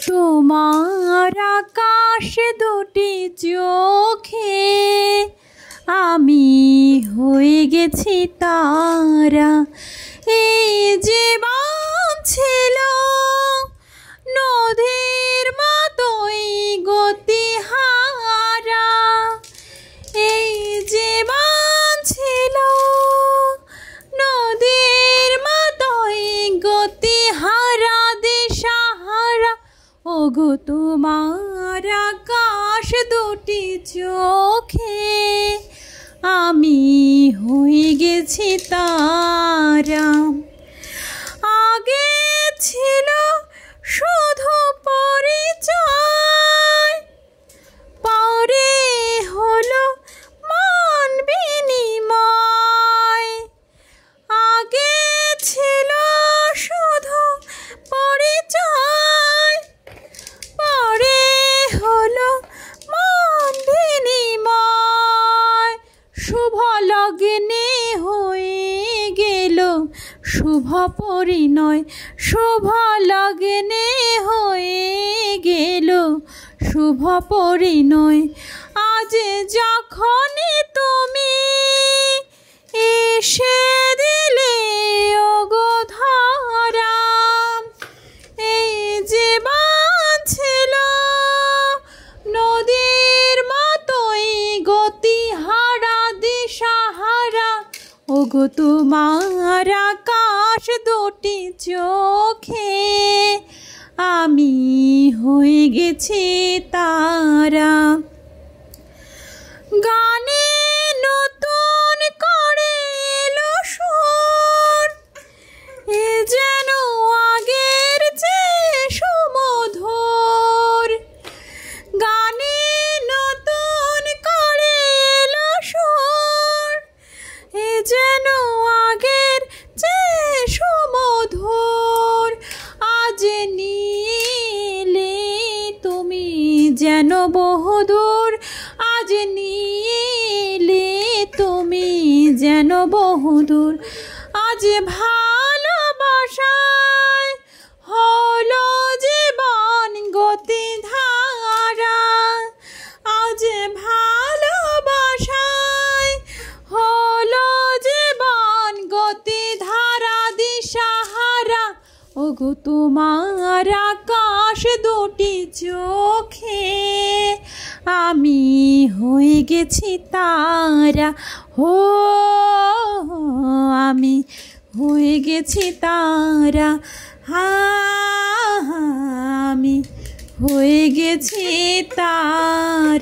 তোমার আকাশ দুটি চোখে আমি হয়ে গেছি তারা। এই জীবন ছিল নদীর মতোই গতিহারা। এই জীবন ছিল নদীর মতোই গতিহারা, দিশাহারা। ওগো তোমার আকাশ দুটি চোখে আমি হয়ে গেছি তারা। আগে ছিল শুধু পরিচয়, পরে হলো মন বিনিময়। আগে ছিল শুধু পরিচয়, পরে হলো মন বিনিময়। শুভ লগ্নে হয়ে গেল শুভ পরিণয়, শুভ লগ্নে হয়ে গেল শুভ পরিণয়। আজ যখন তুমি এসে দিলে ওগো ধরা, এই জীবন ছিল নদীর মতোই গতিহারা, দিশাহারা। ওগো তোমার আকাশ দুটি চোখে আমি হয়ে গেছি তারা। গানে নতুন করে এলো সুর, এ যেন আগের চেয়ে সুমধুর। গানে নতুন করে এলো সুর, এ যেন আগের চেয়ে সুমধুর। আজ নিলে তুমি যেন বহুদূর, আজ নিলে তুমি যেন বহুদূর। আজ ভালোবাসায় হলো জীবন গতিধারা, আজ ভালোবাসায় হলো জীবন গতিধারা, দিশাহারা। ওগো তোমার আকাশ দুটি চোখে আমি হয়ে গেছি তারা। হো আমি হয়ে গেছি তারা, আমি হয়ে গেছি তারা।